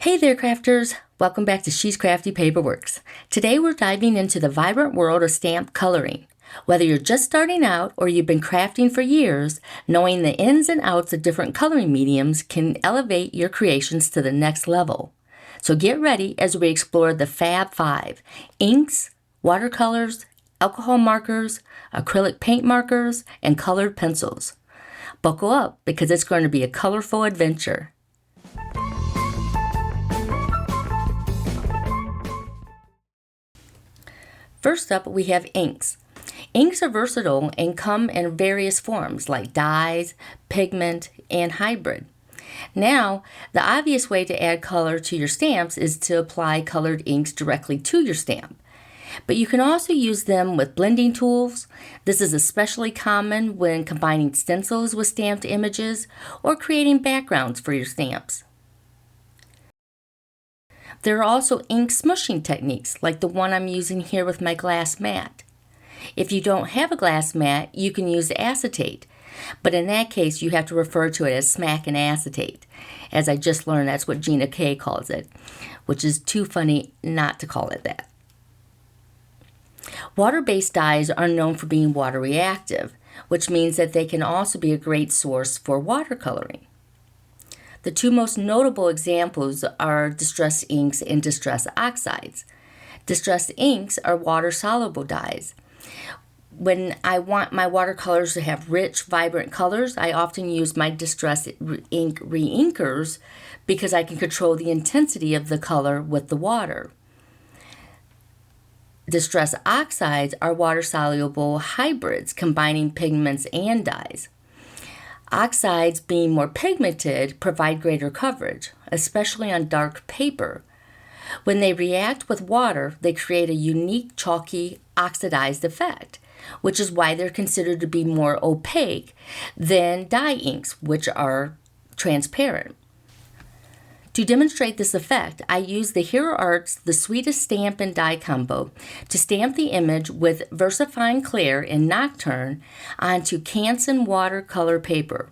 Hey there, crafters! Welcome back to She's Crafty Paperworks. Today we're diving into the vibrant world of stamp coloring. Whether you're just starting out or you've been crafting for years, knowing the ins and outs of different coloring mediums can elevate your creations to the next level. So get ready as we explore the Fab Five: inks, watercolors, alcohol markers, acrylic paint markers, and colored pencils. Buckle up because it's going to be a colorful adventure. First up, we have inks. Inks are versatile and come in various forms like dyes, pigment, and hybrid. Now, the obvious way to add color to your stamps is to apply colored inks directly to your stamp. But you can also use them with blending tools. This is especially common when combining stencils with stamped images or creating backgrounds for your stamps. There are also ink smushing techniques, like the one I'm using here with my glass mat. If you don't have a glass mat, you can use acetate, but in that case, you have to refer to it as smack and acetate. As I just learned, that's what Gina K calls it, which is too funny not to call it that. Water-based dyes are known for being water reactive, which means that they can also be a great source for watercoloring. The two most notable examples are distressed inks and distressed oxides. Distressed inks are water-soluble dyes. When I want my watercolors to have rich, vibrant colors, I often use my distressed ink reinkers because I can control the intensity of the color with the water. Distressed oxides are water-soluble hybrids combining pigments and dyes. Oxides, being more pigmented, provide greater coverage, especially on dark paper. When they react with water, they create a unique chalky oxidized effect, which is why they're considered to be more opaque than dye inks, which are transparent. To demonstrate this effect, I use the Hero Arts The Sweetest Stamp and Die combo to stamp the image with VersaFine Clair and Nocturne onto Canson watercolor paper.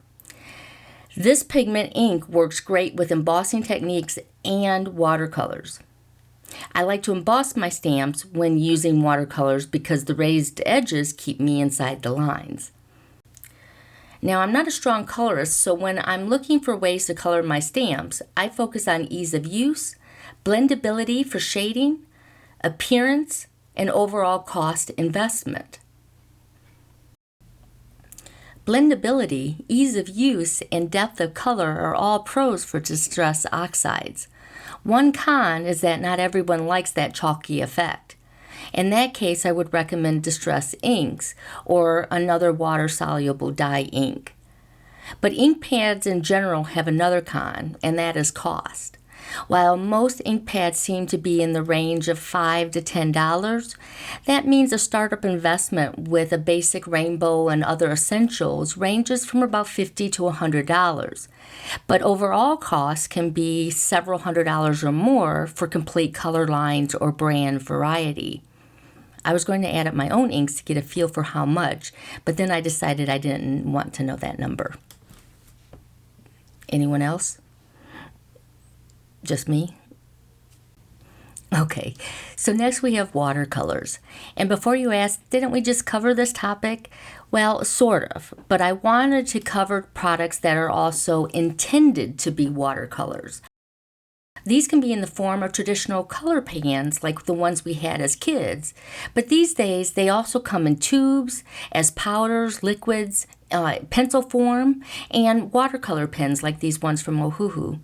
This pigment ink works great with embossing techniques and watercolors. I like to emboss my stamps when using watercolors because the raised edges keep me inside the lines. Now, I'm not a strong colorist, so when I'm looking for ways to color my stamps, I focus on ease of use, blendability for shading, appearance, and overall cost investment. Blendability, ease of use, and depth of color are all pros for distressed oxides. One con is that not everyone likes that chalky effect. In that case, I would recommend distressed inks or another water-soluble dye ink. But ink pads in general have another con, and that is cost. While most ink pads seem to be in the range of $5 to $10, that means a startup investment with a basic rainbow and other essentials ranges from about $50 to $100. But overall costs can be several $100s or more for complete color lines or brand variety. I was going to add up my own inks to get a feel for how much, but then I decided I didn't want to know that number. Anyone else? Just me? Okay, so next we have watercolors. And before you ask, didn't we just cover this topic? Well, sort of, but I wanted to cover products that are also intended to be watercolors. These can be in the form of traditional color pans like the ones we had as kids, but these days they also come in tubes, as powders, liquids, pencil form, and watercolor pens like these ones from Ohuhu.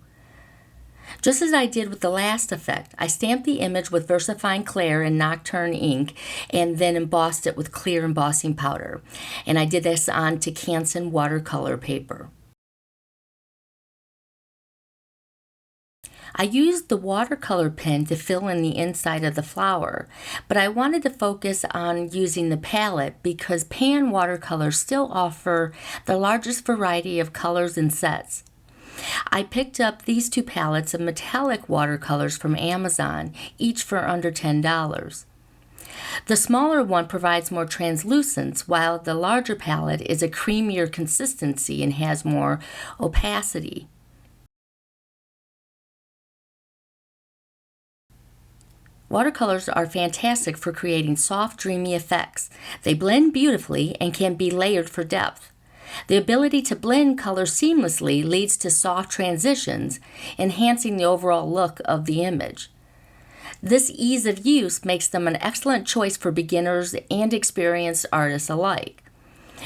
Just as I did with the last effect, I stamped the image with VersaFine Clair and Nocturne ink and then embossed it with clear embossing powder. And I did this onto Canson watercolor paper. I used the watercolor pen to fill in the inside of the flower, but I wanted to focus on using the palette because pan watercolors still offer the largest variety of colors and sets. I picked up these two palettes of metallic watercolors from Amazon, each for under $10. The smaller one provides more translucence, while the larger palette is a creamier consistency and has more opacity. Watercolors are fantastic for creating soft, dreamy effects. They blend beautifully and can be layered for depth. The ability to blend colors seamlessly leads to soft transitions, enhancing the overall look of the image. This ease of use makes them an excellent choice for beginners and experienced artists alike.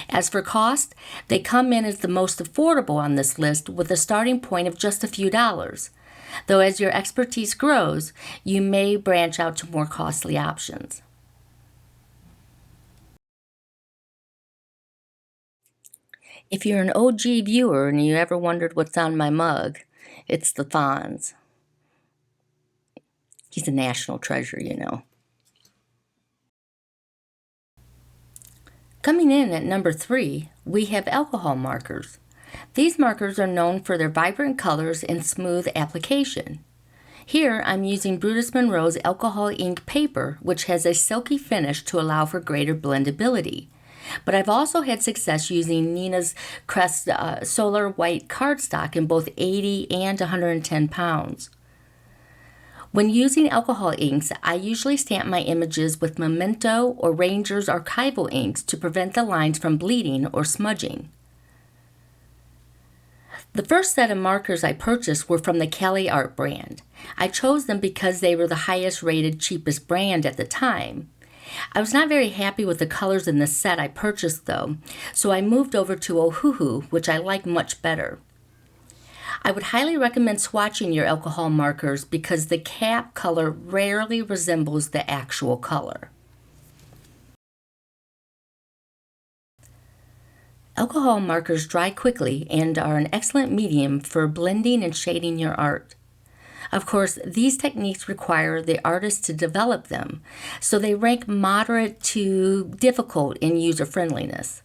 As for cost, they come in as the most affordable on this list with a starting point of just a few dollars. Though as your expertise grows, you may branch out to more costly options. If you're an OG viewer and you ever wondered what's on my mug, it's the Fonz. He's a national treasure, you know. Coming in at number 3, we have alcohol markers. These markers are known for their vibrant colors and smooth application. Here I'm using Brutus Monroe's alcohol ink paper, which has a silky finish to allow for greater blendability. But I've also had success using Nina's Crest Solar White cardstock in both 80 and 110 pounds. When using alcohol inks, I usually stamp my images with Memento or Ranger's archival inks to prevent the lines from bleeding or smudging. The first set of markers I purchased were from the Cali Art brand. I chose them because they were the highest rated, cheapest brand at the time. I was not very happy with the colors in the set I purchased though, so I moved over to Ohuhu, which I like much better. I would highly recommend swatching your alcohol markers because the cap color rarely resembles the actual color. Alcohol markers dry quickly and are an excellent medium for blending and shading your art. Of course, these techniques require the artist to develop them, so they rank moderate to difficult in user-friendliness.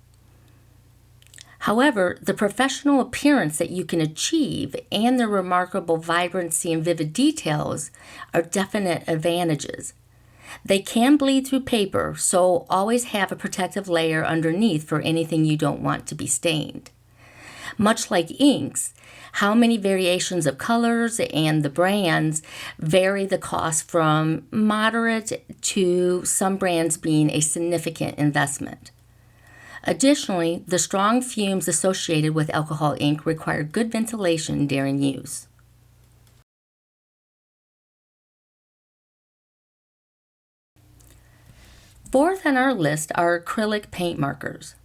However, the professional appearance that you can achieve and the remarkable vibrancy and vivid details are definite advantages. They can bleed through paper, so always have a protective layer underneath for anything you don't want to be stained. Much like inks, how many variations of colors and the brands vary the cost from moderate to some brands being a significant investment. Additionally, the strong fumes associated with alcohol ink require good ventilation during use. Fourth on our list are acrylic paint markers.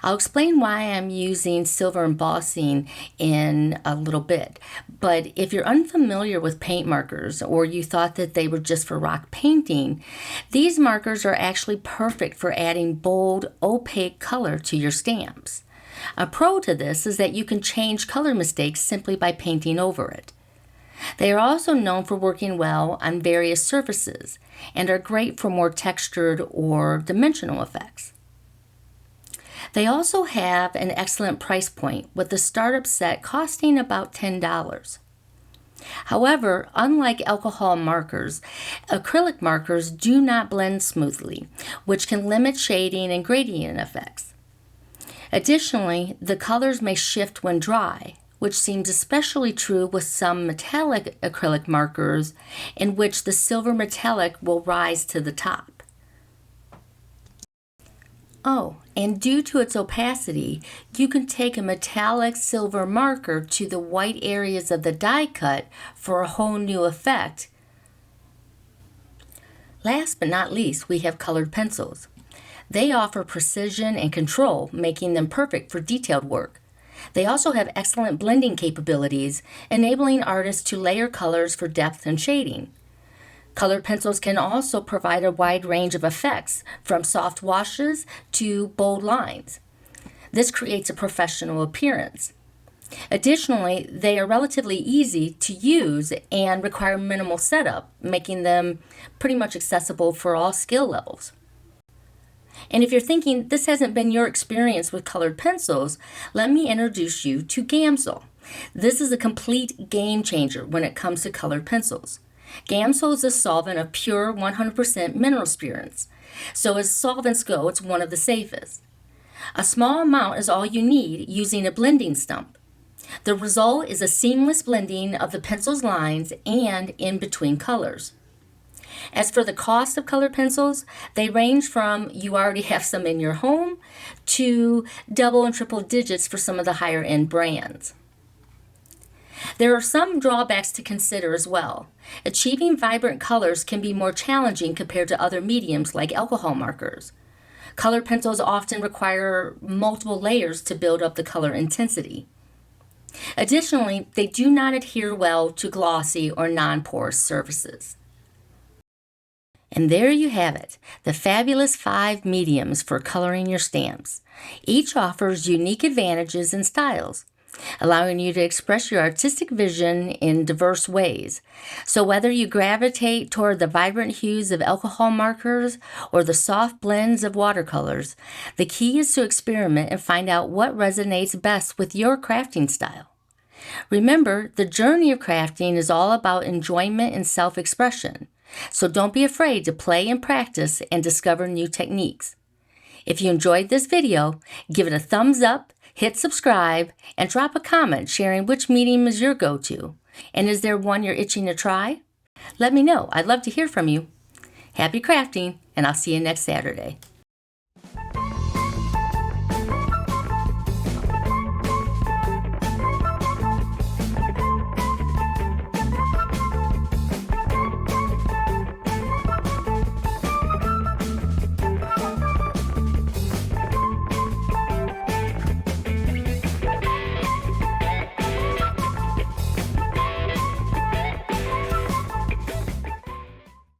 I'll explain why I'm using silver embossing in a little bit, but if you're unfamiliar with paint markers or you thought that they were just for rock painting, these markers are actually perfect for adding bold, opaque color to your stamps. A pro to this is that you can change color mistakes simply by painting over it. They are also known for working well on various surfaces and are great for more textured or dimensional effects. They also have an excellent price point, with the startup set costing about $10. However, unlike alcohol markers, acrylic markers do not blend smoothly, which can limit shading and gradient effects. Additionally, the colors may shift when dry, which seems especially true with some metallic acrylic markers in which the silver metallic will rise to the top. Oh, and due to its opacity, you can take a metallic silver marker to the white areas of the die cut for a whole new effect. Last but not least, we have colored pencils. They offer precision and control, making them perfect for detailed work. They also have excellent blending capabilities, enabling artists to layer colors for depth and shading. Colored pencils can also provide a wide range of effects, from soft washes to bold lines. This creates a professional appearance. Additionally, they are relatively easy to use and require minimal setup, making them pretty much accessible for all skill levels. And if you're thinking this hasn't been your experience with colored pencils, let me introduce you to Gamsol. This is a complete game changer when it comes to colored pencils. Gamsol is a solvent of pure 100% mineral spirits, so as solvents go, it's one of the safest. A small amount is all you need using a blending stump. The result is a seamless blending of the pencil's lines and in between colors. As for the cost of colored pencils, they range from you already have some in your home to double and triple digits for some of the higher end brands. There are some drawbacks to consider as well. Achieving vibrant colors can be more challenging compared to other mediums like alcohol markers. Colored pencils often require multiple layers to build up the color intensity. Additionally, they do not adhere well to glossy or non-porous surfaces. And there you have it, the fabulous 5 mediums for coloring your stamps. Each offers unique advantages and styles, allowing you to express your artistic vision in diverse ways. So whether you gravitate toward the vibrant hues of alcohol markers or the soft blends of watercolors, the key is to experiment and find out what resonates best with your crafting style. Remember, the journey of crafting is all about enjoyment and self-expression, so don't be afraid to play and practice and discover new techniques. If you enjoyed this video, give it a thumbs up, hit subscribe, and drop a comment sharing which medium is your go-to. And is there one you're itching to try? Let me know. I'd love to hear from you. Happy crafting, and I'll see you next Saturday.